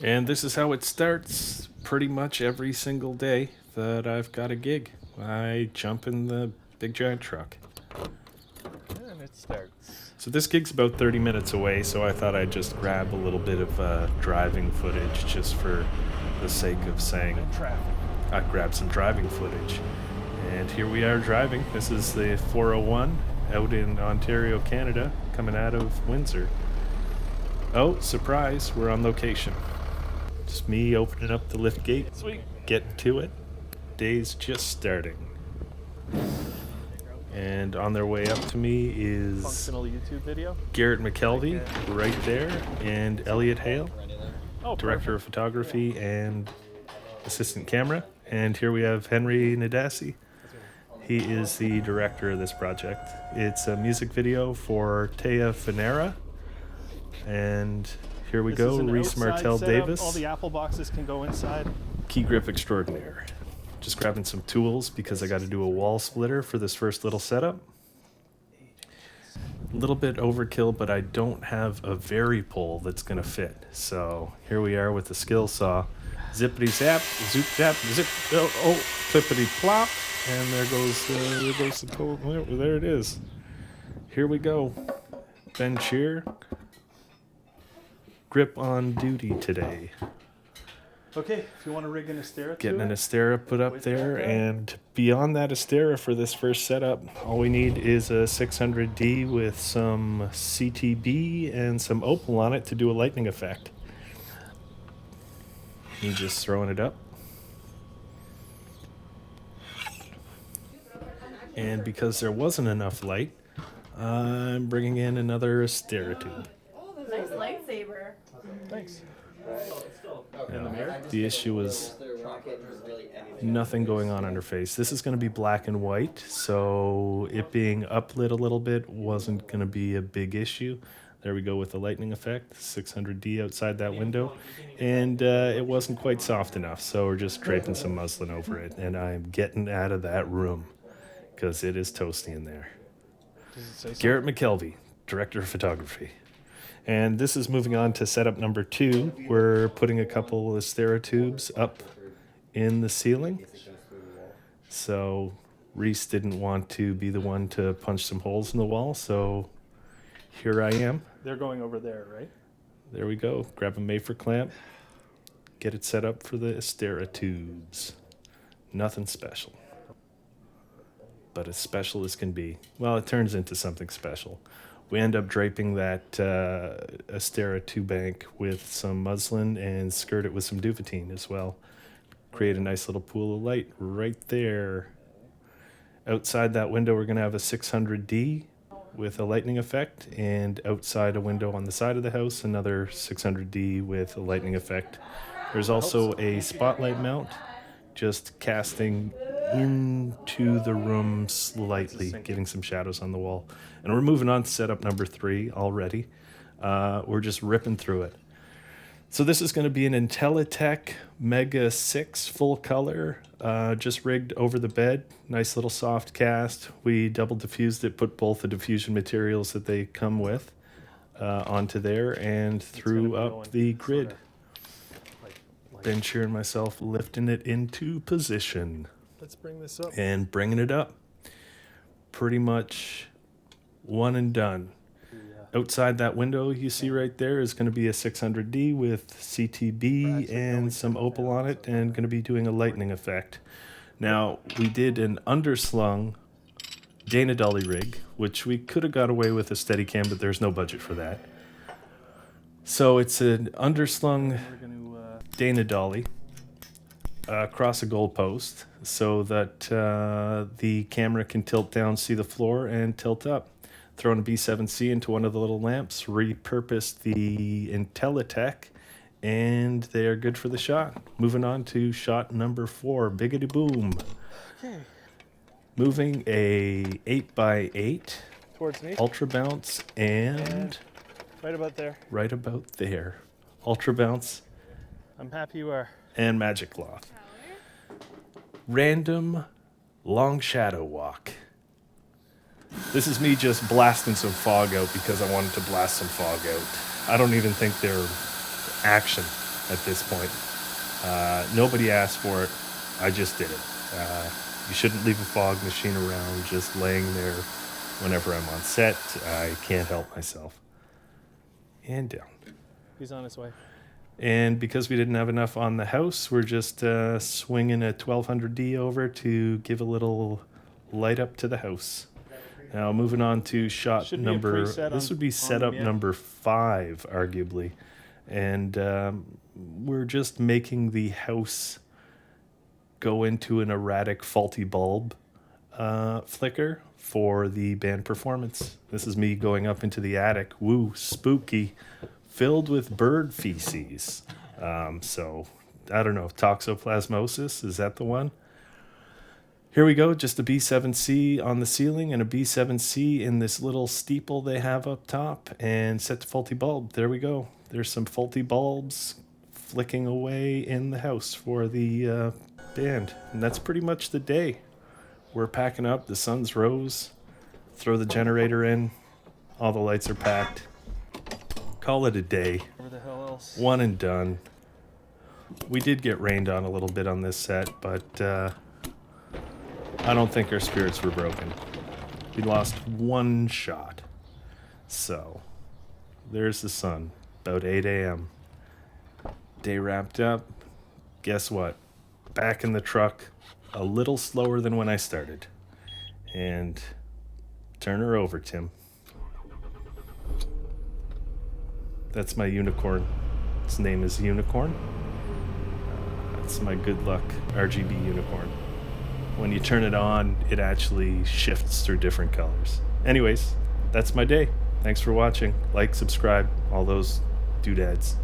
And this is how it starts pretty much every single day that I've got a gig. I jump in the big giant truck. And it starts. So this gig's about 30 minutes away, so I thought I'd just grab a little bit of driving footage just for the sake of saying Traffic. I'd grab some driving footage. And here we are driving. This is the 401 out in Ontario, Canada, coming out of Windsor. Oh, surprise, we're on location. Just me opening up the lift gate, Sweet. getting to it. Day's just starting. And on their way up to me is Functional YouTube video. Garrett McKelvey right there, and Elliot Hale, Oh, director of photography and assistant camera. And here we have Henry Nadasi. He is the director of this project. It's a music video for Taya Finera. And here we go, Reese Martel Davis, All the Apple boxes can go inside. key grip extraordinaire. Just grabbing some tools because I got to do a wall splitter for this first little setup. A little bit overkill, but I don't have a very pole that's going to fit. So here we are with the skill saw. Zippity zap, zoop zap, zip, oh, flippity plop. And there goes the pole. There it is. Here we go. Ben Cheer. Grip on duty today. Okay, if you want to rig an Astera Getting to an it, Astera put up with there, that guy. and beyond that Astera for this first setup, all we need is a 600D with some CTB and some opal on it to do a lightning effect. Me just throwing it up. And because there wasn't enough light, I'm bringing in another Astera tube. Nice lightsaber. Thanks. Now, the issue was nothing going on her face. This is going to be black and white, so it being uplit a little bit wasn't going to be a big issue. There we go with the lightning effect, 600D outside that window, and it wasn't quite soft enough, so we're just draping some muslin over it, and I'm getting out of that room because it is toasty in there. Does it say something? Garrett McKelvey, director of photography. And this is moving on to setup number 2. We're putting a couple of Astera tubes up in the ceiling. So Reese didn't want to be the one to punch some holes in the wall, so here I am. They're going over there, right? There we go. Grab a Mayfer clamp. Get it set up for the Astera tubes. Nothing special. But as special as can be. Well, it turns into something special. We end up draping that Astera 2-bank with some muslin and skirt it with some duvetine as well. Create a nice little pool of light right there. Outside that window, we're going to have a 600D with a lightning effect, and outside a window on the side of the house, another 600D with a lightning effect. There's also a spotlight mount, just casting into the room slightly, giving some shadows on the wall. And we're moving on to setup number 3 already. We're just ripping through it. So this is going to be an IntelliTech Mega 6 full color, just rigged over the bed. Nice little soft cast. We double diffused it, put both the diffusion materials that they come with onto there, and threw up the grid. Ben Shear and myself lifting it into position. Let's bring this up. And bringing it up. Pretty much one and done. Outside that window you see right there is going to be a 600D with CTB and some opal on it, and going to be doing a lightning effect. Now, we did an underslung Dana Dolly rig, which we could have got away with a Steadicam, but there's no budget for that. So it's an underslung We're going to Dana Dolly across a goalpost so that the camera can tilt down, see the floor, and tilt up. Thrown a B7C into one of the little lamps, repurposed the IntelliTech, and they are good for the shot. Moving on to shot number 4, biggity boom. okay. Moving a 8x8 Towards me. ultra bounce and Right about there. right about there. Ultra bounce I'm happy you are. and magic cloth. Random long shadow walk. This is me just blasting some fog out because I wanted to blast some fog out. I don't even think they're action. at this point. Nobody asked for it. I just did it. You shouldn't leave a fog machine around just laying there whenever I'm on set. I can't help myself. And down. He's on his way. And because we didn't have enough on the house, we're just swinging a 1200D over to give a little light up to the house. Now, moving on to shot Should be a number... preset This on- would be on setup them, yeah. number 5, arguably. And we're just making the house go into an erratic faulty bulb flicker for the band performance. This is me going up into the attic. Woo, spooky. Filled with bird feces. So, I don't know, toxoplasmosis, is that the one? Here we go, just a B7C on the ceiling and a B7C in this little steeple they have up top, and set to faulty bulb. There we go. There's some faulty bulbs flicking away in the house for the band. And that's pretty much the day. We're packing up, the sun's rose, throw the generator in, all the lights are packed. Call it a day. Where the hell else? One and done. We did get rained on a little bit on this set, but I don't think our spirits were broken. We lost one shot. So, there's the sun, about 8 a.m. Day wrapped up. Guess what? Back in the truck, a little slower than when I started. And turn her over, Tim. That's my unicorn. Its name is Unicorn. That's my good luck RGB unicorn. When you turn it on, it actually shifts through different colors. Anyways, that's my day. Thanks for watching. Like, subscribe, all those doodads.